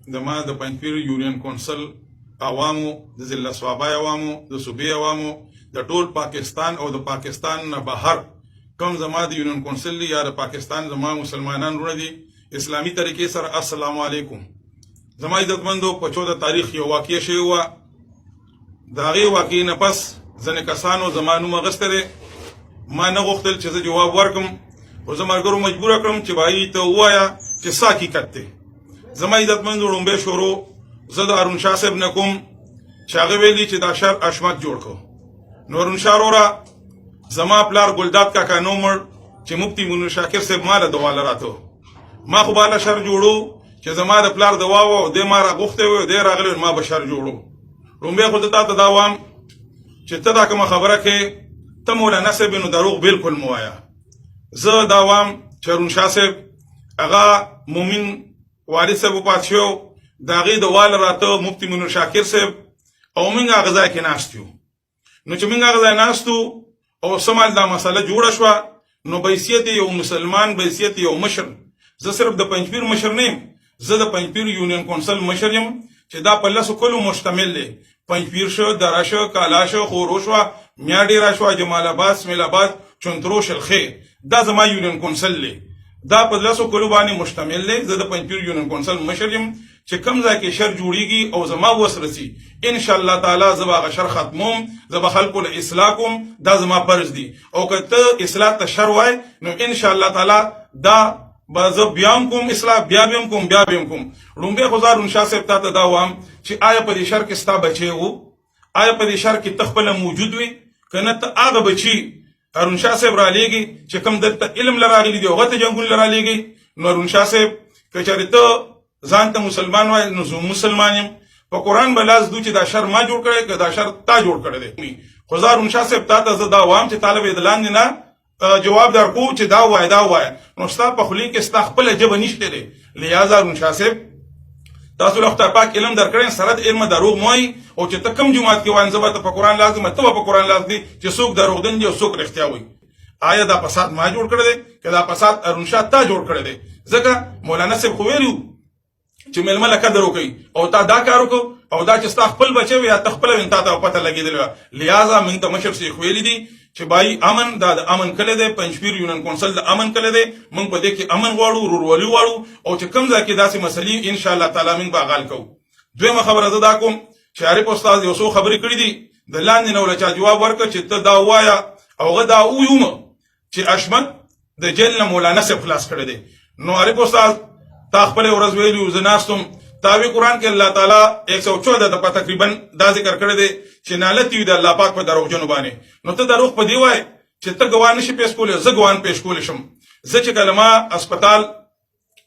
زما د پنځپیر یونین کونسل عوامو، د ضلع صوابای عوامو، د صوبې عوامو، د ټول پاکستان او د پاکستان نه بهر کوم زما د یونین کونسل دی یا د پاکستان زما مسلمانان وروڼه دي اسلامي طریقې سره السلام علیکم. زما عزتمندو په 14 تاریخ یو واقعه شوې وه. د هغې واقعې نه پس ځینې کسانو زما نوم اخیستی دی. ما نه غوښتل چې زه جواب ورکړم، خو زه ملګرو مجبوره کړم چې بهايي ته ووایه چې څه حقیقت دی. زما عزتمندو لومبۍ شروع زه د هارون شاه صاحب نه کوم چې هغه ویلي چې دا شر اشمت جوړ کړو. نو هارون شاه وروره زما پلار ګلداد کاکا نو مړ چې مفتي منیر شاکر صاحب ما له دواله راته ما خو بالا شر جوړو چې زما د پلار دوا و او دی ما راغوښتی و دی راغلی ما به شر جوړو. لومبۍ خو زه تا ته دا وایم چې ته دا کومه خبره کوې ته مولانا صاحب نو دروغ بالکل مه وایه. زه دا وایم چې هارون شاه صاحب هغه مومن والد صاحب وفات شو، د هغې د واله راته مفتي منیر شاکر صاحب او موږ هغه ځای کې ناست یو. نو چې موږ هغه ځای ناست وو او سمال دا مسله جوړه شوه، نو بحیثیت یو مسلمان، بحیثیت یو مشر، زه صرف د پنځپیر مشر نه یم، زه د پنځپیر یونین کونسل مشر یم چې دا په لسو کلو مشتمل دی. پنځپیر شو، دره شو، کالا شو، خورو شوه، میاډېره شوه، جمال آباد، اسماعیل آباد، چونترو، شلخې، دا زما یونین کونسل دی. دا په لسو کلو باندې مشتمل دی. زه د پنځپیر یونین کونسل مشر یم چې کوم ځای کې شر جوړیږي او زما وس رسي ان شاء الله تعالی زه به هغه شر ختموم، زه به خلکو له اصلاح کوم. دا زما فرض دی. او که ته اصلاح ته شر وای نو ان شاء الله تعالی دا به زه بیا هم کوم اصلاح، بیا به هم کوم، بیا به هم کوم. لومبۍ خو زه هارون شاه صاحب ته دا وایم چې آیا په دې شر کې ستا بچی و؟ آیا په دې شر کې ته خپله موجود وي؟ که نه ته هغه بچي هارون شاه صاحب رالیږي چې کوم دلته علم له راغلي دي هغه ته جنګونه له رالیږي. نو هارون شاه صاحب که چېرې ته ځان ته مسلمان وای نو زه مسلمان یم. په قرآن به لاس دو چې دا شر ما جوړ کړی که دا شر تا جوړ کړی دی. خو زه هارون شاه صاحب تا ته زه دا وایم چې طالب د لاندې نه جواب درکو چې دا وای دا وای، نو ستا په خولې کې ستا خپله ژبه نشته دی. لہذا هارون شاه صاحب تاسو له خدای پاک علم درکړی، سره د علمه دروغ مه وایي. او چې ته کوم جومات کې وایم زه به ته په قرآن لاس دي، ته به په قرآن لاس دي چې څوک دروغجن دي او څوک رښتیا وایي. آیا دا فساد ما جوړ کړی دی که دا فساد هارون شاه تا جوړ کړی دی؟ ځکه مولانا صاحب خو ویلي چې میلمه له قدر وکړي او تا دا کار وکړو او دا چې ستا خپل بچی وي یا ته خپله وي تا ته پته لګېدلې وه. لہذا موږ ته مشر شیخ ویلي دي چې بای امن دا د امن کلی دی، پنځپیر یونین کونسل د امن کلی دی. موږ په دې کې امن غواړو، ورورولي غواړو، او چې کوم ځای کې داسې مسلې ان شاء الله تعالی موږ به حل کوو. دویمه خبره زه دا کوم چې عارف استاد یو څو خبرې کړي دي، د لاندې نه له چا جواب ورکړه چې ته دا ووایه او هغه دا وویومه چې اشمت د جیل نه مولانا صاحب خلاص کړی دی. نو عارف استاد تا خپله ورځ ویلي زه ناست وم، تاوی قرآن کې الله تعالی 114 دفعه تقریبا دا ذکر کړی دی چې نالت وي د الله پاک په دروغجنو باندې. نو ته دروغ په دې وایې چې ته ګواه نشي پیش کولی، زه ګواه پیش کولی شم. زه چې کله ما اسپتال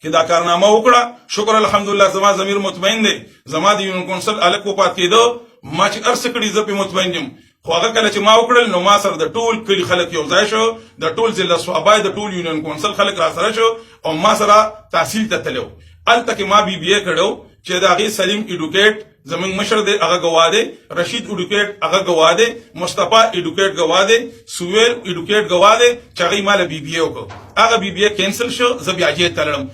کې دا کارنامه وکړه، شکر الحمدلله زما ضمیر مطمئن دی. زما د یونین کونسل هلک وفات کېده، ما چې هر څه کړي زه پې مطمئن یم. خو هغه کله چې ما وکړل نو ما سره د ټول کلي خلک یو ځای شو، د ټول ضلع صوابای د ټول یونین کونسل خلک را سره شو او ما سره تحصیل ته تللی و. هلته کې ما BBA کړی و چې د هغې سلیم ایډوکیټ زمونږ مشر دی هغه ګواه دی، رشید ایډوکیټ هغه ګواه دی، مصطفی ایډوکیټ ګواه دی، سویل ایډوکیټ ګواه دی چې هغې ما له BBA وکړو. هغه BBA کینسل شو، زه بیا جیل ته لړم.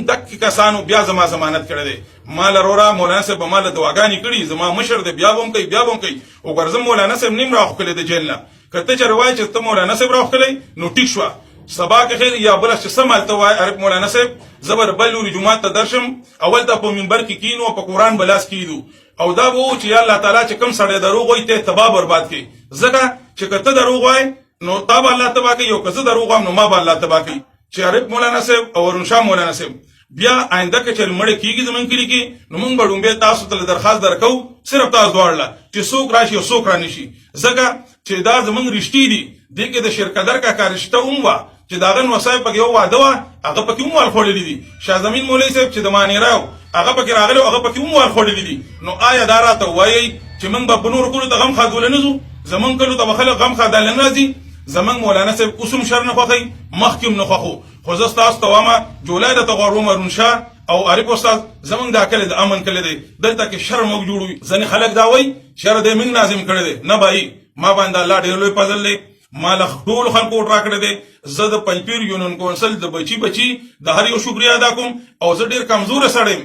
دکې کسانو بیا زما ضمانت کړی دی. ما له وروره مولانا صاحب به ما له دعاګانې کړي، زما مشر دی، بیا به هم کوي بیا به هم کوي. او ګرځم مولانا صاحب نیم راوښکلی د جیل نه. که ته چېرې وایې چې ته مولانا صاحب راوښکلی نو ټیک شوه، سبا که خیر یا بله چې سم هلته وایې عارف مولانا صاحب زه به بل لوري جومات ته درشم، اول ته په منبر کې کینو او په قرآن به لاس کیږدو او دا به وو چې یا الله تعالی چې کوم سړی دروغ وایي ته تباه برباد کړي. ځکه چې که ته دروغ وایې نو تا به الله تباه کوي او که زه دروغ وایم نو ما به الله تباه کوي. چې عارف مولانا صاحب او هارون شاه مولانا صاحب بیا آینده که چېرې مړی کېږي زموږ کلي کې نو موږ به ډومبۍ تاسو ته درخواست درکوو صرف تاسو دواړه له چې څوک راشي او څوک رانشي. ځکه چې دا زموږ رښتې دي. دې کې د شیرقدر کاکا رشته هم وه چې د هغه نوسای پکې یو واده وه، هغه پکې هم وال خوړلي دي. شاه زمین مولوي صاحب چې د مانیرا و هغه پکې راغلی هغه پکې هم وال خوړلي دي. نو آیا دا راته ووایئ چې موږ به په نورو کلو ته غم خادوله نه ځو؟ زموږ کلو ته به خلک غم خاداله نه راځي؟ زموږ مولانا صاحب اوس هم شر نه خوښوي، مخکې هم نه خوښو. خو زه ستاسو ته وامه جولای درته غواړم هارون شاه او عارف استاد زمونږ دا کلی د امن کلی دی، دلته کې شر موږ جوړوي. ځینې خلک دا وایي شر دی موږ نازم کړی دی. نه بھائی، ما باندې الله ډېر لوی فضل دی، ما له ټولو خلکو ووټ راکړی دی. زه د پنځپیر یونین کونسل د بچي د هر یو شکریا ادا کوم او زه ډیر کمزور سړی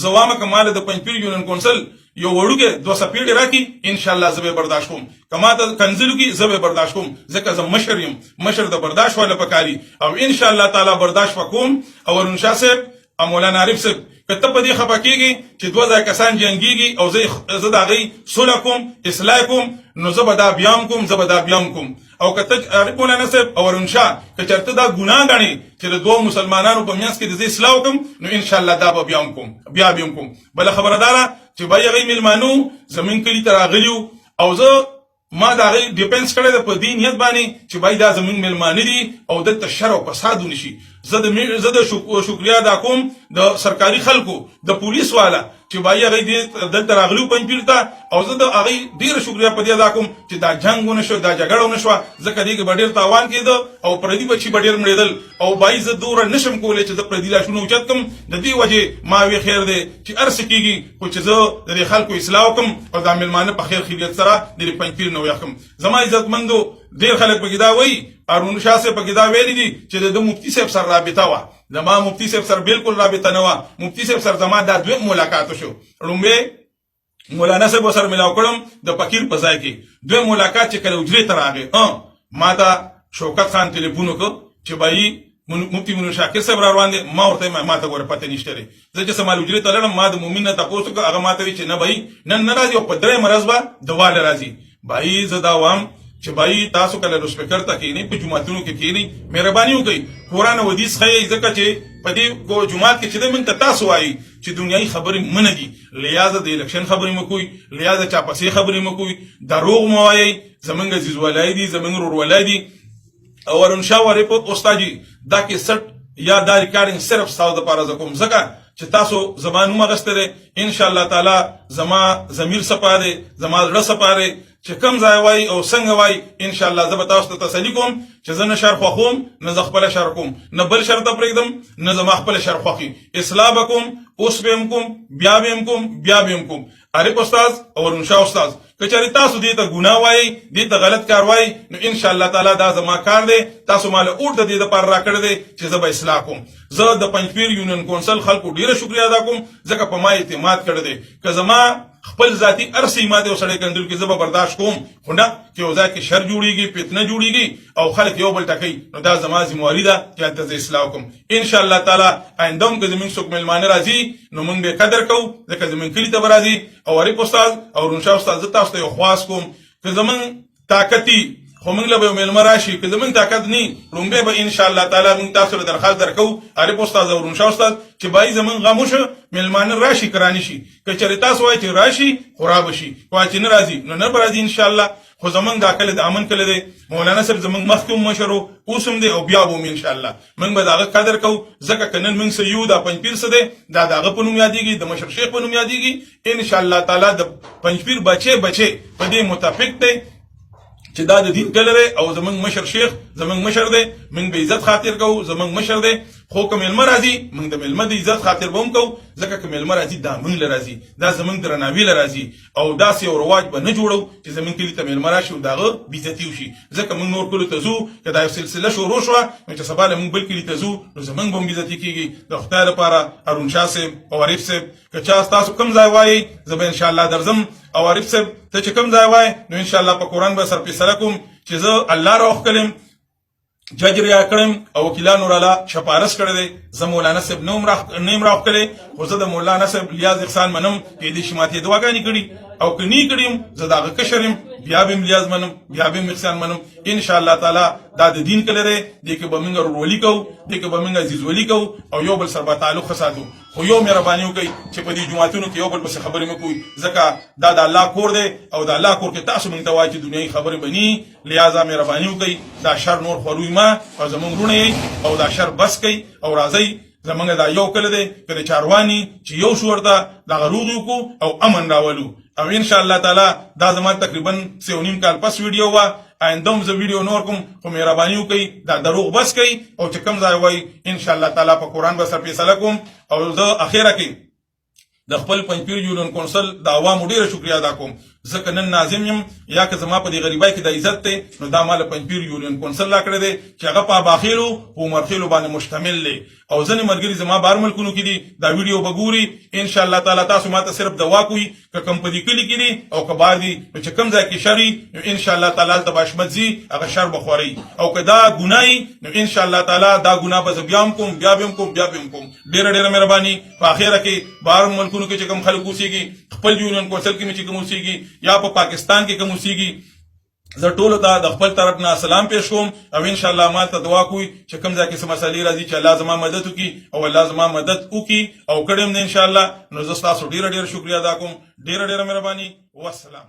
زوامه کمال د پنځپیر یونین کونسل یو وړوګه 200 پیډ راکی ان شاء الله زه به برداشت کوم کما ته کنزلو کی زه به برداشت کوم ځکه زه مشر د برداشت والا پکاري او ان شاء الله تعالی برداشت وکوم او ورنشا صاحب مولانا عارف صاحب کته په دې خپکیږي چې دوه ځای کسان جنگيږي او زه دا غي صلح کوم اصلاح کوم نو زه به دا بیان کوم او کته عارف مولانا صاحب او ورنشا که چرته دا ګناه غني چې د دوه مسلمانانو په میانس کې د اصلاح کوم نو ان شاء الله دا به بیان کوم بل خبردارا چې بای غي ملمانو زمين کلی تراغلیو او زه ما دا غي ډیپنس کړی د په دین نیت باندې چې بای دا زمين ملمان دي او د تشر او فساد نشي زه د شکریا ادا کوم د سرکاري خلکو د پولیس والا چې بای غي د تراغلیو پنځپیر ته او زه د هغه ډیر شکریا په دې ادا کوم چې دا جنگونه شو دا جګړه نشو ځکه دې کې ډیر تاوان کېده او پردي بچي ډیر مړېدل او بای زه دور نشم کولای چې د پردي لاشونو اوچت کم د دې وجه ما وی خیر دی چې ارس کیږي خو چې زه د خلکو اصلاح کوم او د ملمانه په خیر خیریت سره د پنځپیر نو یخم زما عزت مندو ډیر خلک په دا وای ارون شاه سے په دا ویلي دي چې د مفتی صاحب سره رابطه وا زما مفتی صاحب سره بالکل رابطه نه وا مفتی صاحب سره زما د دوه ملاقات شو لومبه مولانا صاحب سره ملاو کړم د فقیر په ځای کې دوه ملاقات چې کله اجري تر راغې ما ته شوکت خان ټلیفون وکړ چې بای مفتی منو شاکر صاحب روان دي ما ورته ما ته ګوره پته نشته لري زه چې سمال اجري تلم ما د مؤمن ته تاسو کو هغه ما ته چې نه بای نن ناراضي او په درې مرز با دواله راځي بای زدا وام چې بای تاسو کله رسپیکر ته کینی په جمعتونو کې کینی مهرباني وکړئ قران او حدیث خې ځکه چې په دې کو جمعات کې چې من تاسو وایي چې دنیاي خبرې منه دي لہذا د الیکشن خبرې مکوئ لہذا چا پسې خبرې مکوئ دروغ مو وایي زمونږ عزیز ولای دي زمونږ ورور ولای دي او ورنشا ورپورت استادجی دا کې سټ یا دا ریکارډینګ صرف تاسو د پاره زکوم ځکه چې تاسو زمانو مغستره ان شاء الله تعالی زما ضمیر سپاره زما رړه سپاره چې کم ځای وای او څنګه وای ان شاء الله زه تاسو ته تسلی کوم چې زه نه شر خوخوم نه خپل شر کوم نه بل شر ته پرېږدم نه زما خپل شر خوخي اصلاح وکم اوس بهم کوم بیا بهم کوم عارف استاد او ورنشا استاد کچاري تاسو دې ته ګناه وای دې ته غلط کار وای نو ان شاء الله تعالی دا زما کار دی تاسو مال اور د دې لپاره راکړی دی چې زه به اصلاح کوم زه د پنځپیر یونین کونسل خلکو ډیره شکریا ادا کوم ځکه په ما اعتماد کړی دی که زما خپل ذاتی ارسي ماده او سړی کندل کې زما برداشت کوم خو نه چې وځه کې شر جوړیږي فتنه جوړیږي او خلک یو بل ټکي نو دا زما ذمہواری ده چې تاسو اصلاح کوم ان شاء الله تعالی آیندهم که زمين څوک ملمانه راځي نو موږ به قدر کوو ځکه زمين کلی ته راځي او ری استاد او رونشا استاد تاسو ته خواس کوم که زمون طاقتي خو موږ له ملمه راشي که زمون طاقت نه رومبه به ان شاء الله تعالی موږ تاسو ته درخواست درکو اری استاد او رونشا استاد چې بای زمون غموش ملمانه راشي کرانی شي که چېرې تاسو وایي چې راشي خراب شي وایي چې نه راځي نو نه راځي ان شاء الله خو زمون دا کله د امن کله دی مولانا صاحب زمون مخکوم مشرو اوسم دی او بیا به ان شاء الله موږ به دا قدر کو ځکه کنن موږ سيو دا پنځپیر څه دی دا دغه په نوم یادېږي د مشر شیخ په نوم یادېږي ان شاء الله تعالی د پنځپیر بچي په دې متفق دی چې دا د دین کله دی او زمون مشر شیخ زمون مشر دی موږ به عزت خاطر کو زمون مشر دی خو کوم علم راځي موږ د علم د عزت خاطر بوم کو ځکه کوم علم راځي دا موږ لراځي دا زمون درناوی لراځي او دا سي رواج به نه جوړو چې زمون کلی ته علم راشي او داغه بیزتی وشي ځکه موږ نور کولو ته زو کدا یو سلسله شروع شو چې سباله موږ بل کلی ته زو نو زمون بوم بیزتی کیږي د خدای لپاره ارون شاه صاحب او عارف صاحب که چا تاسو کوم ځای وایي زه ان شاء الله درځم او عارف صاحب ته چې کوم ځای وایي نو ان شاء الله په قران به سر فیصله کوم چې زه الله راوخ کلم جج ریا کړم او وکیلانو رالا شپارس کړی دی زه مولانا صاحب نیم راوخ کړی خو زه د مولانا صاحب لیاز احسان منم چې دې شماتې دواګانې کړي او که نی کړم زه داغه کشرم بیا به لیاز منم بیا به احسان منم ان شاء الله تعالی دا د دین کله دی دې کې به موږ ورولي کو دې کې به موږ عزیز ولی کو او یو بل سره تعلق ساتو خو یو مهرباني وکړي چې په دې جمعتونو کې یو بل بس خبرې مکوئ ځکه دا د الله کور دی او د الله کور کې تاسو موږ ته وایي چې دنیاي خبرې بني لہذا مهرباني وکړي دا شر نور خوروي ما او زمونږ رونه او دا شر بس کوي او راځي زمونږ دا یو کله دی چې چارواني چې یو شو ورته دا غروغ کو او امن راولو او ان شاء الله تعالی دا زموږ تقریبا 3.5 کال پس ویډیو وا آیندهم زه ویډیو نور کوم خو مهرباني وکړئ دا دروغ بس کوي او چې کوم ځای وای ان شاء الله تعالی په قران به سر فیصله کوم او زه اخیره کې د خپل پنځپیر یونین کونسل د عوامو ډیره شکریا ادا کوم ځکه نن ناظم یم یا که زما په دې غریبای کې د عزت دی نو دا مال پنځپیر یونین کونسل لا کړی دی چې هغه په اباخیلو په عمرخیلو باندې مشتمل دی او ځینې ملګري زما بهر ملکونو کې دي دا ویډیو به ګوري ان شاء الله تعالی تاسو ماته صرف دوا کوي که کم په دې کلي کې دي او که بهر دي نو چې کوم ځای کې شر نو ان شاء الله تعالی هلته به حشمت ځي هغه شر به خوري او که دا ګناه نو ان شاء الله تعالی دا ګناه به زه بیا هم کوم بیا به هم کوم بیا به هم کوم. ډېره مهرباني. په اخره کې بهر ملکونو کې چې کوم خلک اوسېږي خپل یونین کونسل کې چې کوم اوسېږي یا په پاکستان کې کوم اوسېږي زه ټولو ته د خپل طرف نه سلام پیش کوم او ان شاء الله ما ته دعا کوي چې کوم ځای کې څه مسالې راځي چې الله زما مدد وکړي او الله زما مدد وکړي او کړم نه ان شاء الله. نو زه تاسو ډېره شکریا ادا کوم. ډېره مهرباني. والسلام.